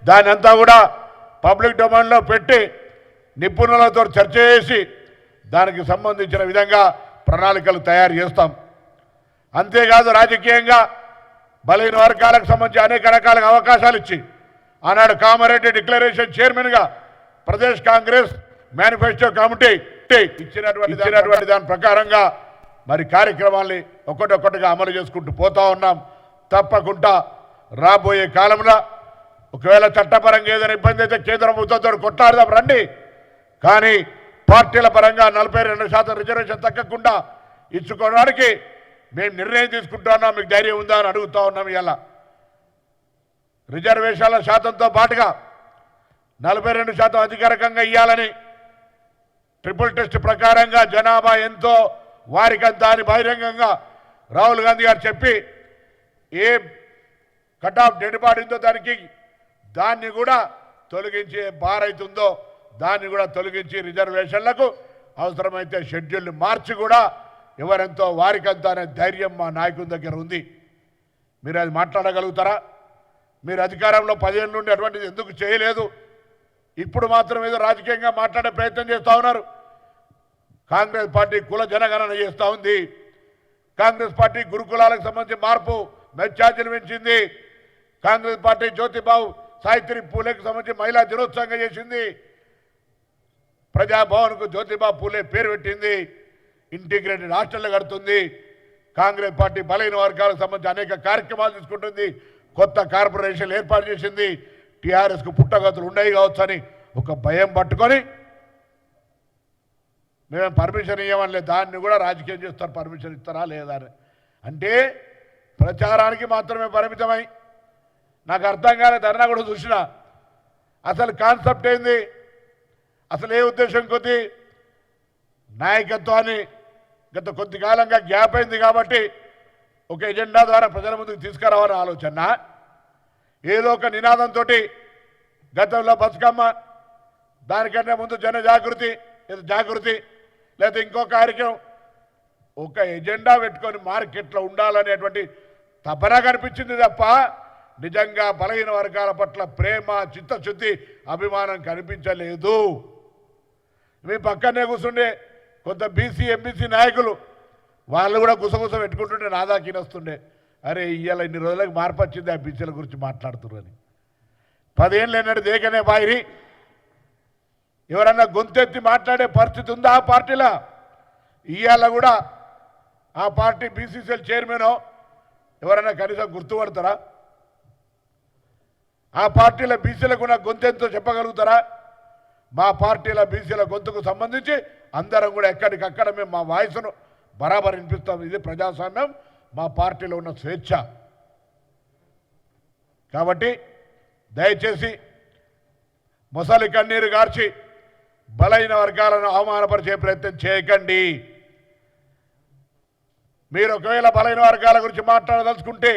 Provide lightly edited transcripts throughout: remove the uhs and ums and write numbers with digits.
దాని అంతా కూడా పబ్లిక్ డొమైన్లో పెట్టి నిపుణులతో చర్చ చేసి దానికి సంబంధించిన విధంగా ప్రణాళికలు తయారు చేస్తాం. అంతేకాదు రాజకీయంగా బలహీన వర్గాలకు సంబంధించి అనేక రకాల అవకాశాలు ఇచ్చి ఆనాడు కామారెడ్డి డిక్లరేషన్ చైర్మన్గా ప్రదేశ్ కాంగ్రెస్ మేనిఫెస్టో కమిటీ ఇచ్చినటువంటి దాని ప్రకారంగా మరి కార్యక్రమాల్ని ఒక్కొక్కటిగా అమలు చేసుకుంటూ పోతా ఉన్నాం. తప్పకుండా రాబోయే కాలంలో ఒకవేళ చట్టపరంగా ఏదైనా ఇబ్బంది అయితే కేంద్ర ప్రభుత్వంతో కొట్లాడదాం రండి. కానీ పార్టీల పరంగా 42% రిజర్వేషన్ తగ్గకుండా ఇచ్చుకోవడానికి మేము నిర్ణయం తీసుకుంటున్నాం. మీకు ధైర్యం ఉందా అని అడుగుతా ఉన్నాం. ఇలా రిజర్వేషన్ల శాతంతో పాటుగా 42% అధికారికంగా ఇవ్వాలని ట్రిపుల్ టెస్ట్ ప్రకారంగా జనాభా ఎంతో వారికంతా అని బహిరంగంగా రాహుల్ గాంధీ గారు చెప్పి ఏ కట్ ఆఫ్ డెడ్ పడిందో దాన్ని కూడా తొలగించి బారైతుందో దాన్ని కూడా తొలగించి రిజర్వేషన్లకు అవసరమైతే షెడ్యూల్ మార్చి కూడా ఎవరెంతో వారికంతా అనే ధైర్యం మా నాయకుని దగ్గర ఉంది. మీరు అది మాట్లాడగలుగుతారా? మీరు అధికారంలో 10 ఏళ్ళ నుండి అటువంటిది ఎందుకు చేయలేదు? ఇప్పుడు మాత్రం ఏదో రాజకీయంగా మాట్లాడే ప్రయత్నం చేస్తూ ఉన్నారు. కాంగ్రెస్ పార్టీ కుల జనగణన చేస్తూ ఉంది. కాంగ్రెస్ పార్టీ గురుకులాలకు సంబంధించి మార్పు మెచ్చార్జీలు పెంచింది. కాంగ్రెస్ పార్టీ జ్యోతిబాబు సావిత్రి పూలేకు సంబంధించి మహిళా దినోత్సవంగా చేసింది. ప్రజాభవన్కు జ్యోతిబాబు పూలే పేరు పెట్టింది. ఇంటిగ్రేటెడ్ హాస్టల్ కడుతుంది. కాంగ్రెస్ పార్టీ బలహీన వర్గాలకు సంబంధించి అనేక కార్యక్రమాలు తీసుకుంటుంది. కొత్త కార్పొరేషన్లు ఏర్పాటు చేసింది. టీఆర్ఎస్కు పుట్టగతులు ఉండయి కావచ్చు అని ఒక భయం పట్టుకొని మేము పర్మిషన్ ఇవ్వమని దాన్ని కూడా రాజకీయం చేస్తారు. పర్మిషన్ ఇస్తారా లేదా అని అంటే ప్రచారానికి మాత్రమే పరిమితమై నాకు అర్థం కాలే. ధర్నా కూడా చూసిన అసలు కాన్సెప్ట్ ఏంది, అసలు ఏ ఉద్దేశం కొద్ది నాయకత్వాన్ని గత కొద్ది కాలంగా గ్యాప్ అయింది కాబట్టి ఒక ఎజెండా ద్వారా ప్రజల ముందుకు తీసుకురావాలని ఆలోచన, ఏదో ఒక నినాదంతో గతంలో బతుకమ్మ దానికంటే ముందు జన జాగృతి లేదా ఇంకో కార్యక్రమం ఒక ఎజెండా పెట్టుకొని మార్కెట్లో ఉండాలనేటువంటి తపన కనిపించింది తప్ప నిజంగా బలహీన వర్గాల పట్ల ప్రేమ, చిత్తశుద్ధి, అభిమానం కనిపించలేదు. మీ పక్కనే కూర్చుండే కొంత బీసీ ఎంబీసీ నాయకులు వాళ్ళు కూడా గుసగుస పెట్టుకుంటుండే నాదాకిన వస్తుండే, అరే ఇవాళ ఇన్ని రోజులకు మార్పు వచ్చింది ఆ బీసీల గురించి మాట్లాడుతున్నారని. 10 ఏళ్ళు ఎన్నడు దేకనే బాయిరి ఎవరన్నా గొంతెత్తి మాట్లాడే పరిస్థితి ఉందా ఆ పార్టీలో? ఇవాళ కూడా ఆ పార్టీ బీసీసీఎల్ చైర్మన్ ఎవరన్నా కనీసం గుర్తుపడతారా? ఆ పార్టీల బీసీలకు ఉన్న గొంతెంతో చెప్పగలుగుతారా? మా పార్టీల బీసీల గొంతుకు సంబంధించి అందరం కూడా ఎక్కడికక్కడ మేము మా వాయిస్ను బరాబర్ వినిపిస్తాం. ఇది ప్రజాస్వామ్యం, మా పార్టీలో ఉన్న స్వేచ్ఛ. కాబట్టి దయచేసి మొసలి కన్నీరు గార్చి బలైన వర్గాలను అవమానపరిచే ప్రయత్నం చేయకండి. మీరు ఒకవేళ బలైన వర్గాల గురించి మాట్లాడదలుచుకుంటే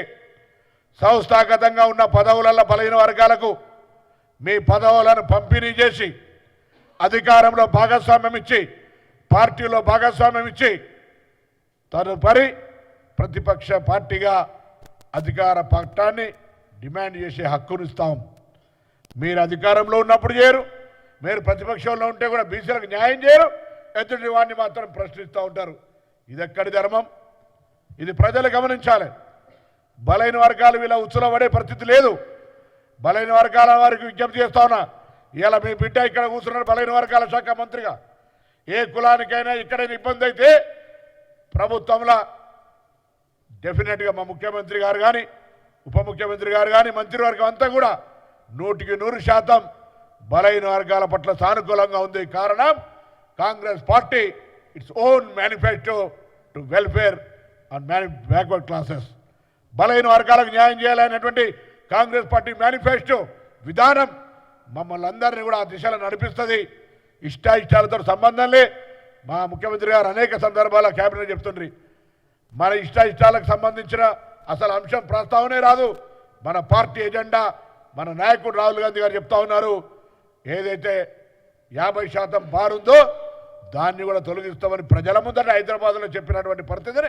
సంస్థాగతంగా ఉన్న పదవులలో బలైన వర్గాలకు మీ పదవులను పంపిణీ చేసి అధికారంలో భాగస్వామ్యం ఇచ్చి పార్టీలో భాగస్వామ్యం ఇచ్చి తదుపరి ప్రతిపక్ష పార్టీగా అధికార పక్షాన్ని డిమాండ్ చేసే హక్కునిస్తాం. మీరు అధికారంలో ఉన్నప్పుడు చేయరు, మీరు ప్రతిపక్షంలో ఉంటే కూడా బీసీలకు న్యాయం చేయరు, ఎదుటి వాడిని మాత్రం ప్రశ్నిస్తూ ఉంటారు. ఇది ఎక్కడి ధర్మం? ఇది ప్రజలు గమనించాలి. బలైన వర్గాలు వీళ్ళ ఉచ్చులో పడే పరిస్థితి లేదు. బలైన వర్గాల వారికి విజ్ఞప్తి చేస్తా ఉన్నా, ఇలా మీ బిడ్డ ఇక్కడ కూర్చున్నాడు బలైన వర్గాల శాఖ మంత్రిగా. ఏ కులానికైనా ఇక్కడైనా ఇబ్బంది అయితే ప్రభుత్వంలో డెఫినెట్గా మా ముఖ్యమంత్రి గారు కానీ ఉప ముఖ్యమంత్రి గారు కానీ మంత్రివర్గం అంతా కూడా 100% బలైన వర్గాల పట్ల సానుకూలంగా ఉంది. కారణం Congress party its own manifesto to welfare and backward classes. బలైన వర్గాలకు న్యాయం చేయాలనేటువంటి కాంగ్రెస్ పార్టీ మేనిఫెస్టో విధానం మమ్మల్ని అందరినీ కూడా ఆ దిశలో నడిపిస్తుంది. ఇష్టాయిష్టాలతో సంబంధం లే. మా ముఖ్యమంత్రి గారు అనేక సందర్భాల్లో క్యాబినెట్ చెప్తుండ్రి, మన ఇష్టాయిష్టాలకు సంబంధించిన అసలు అంశం ప్రస్తావనే రాదు. మన పార్టీ ఎజెండా మన నాయకుడు రాహుల్ గాంధీ గారు చెప్తా ఉన్నారు, ఏదైతే 50% బారుందో దాన్ని కూడా తొలగిస్తామని ప్రజల ముందట హైదరాబాద్లో చెప్పినటువంటి పరిస్థితిని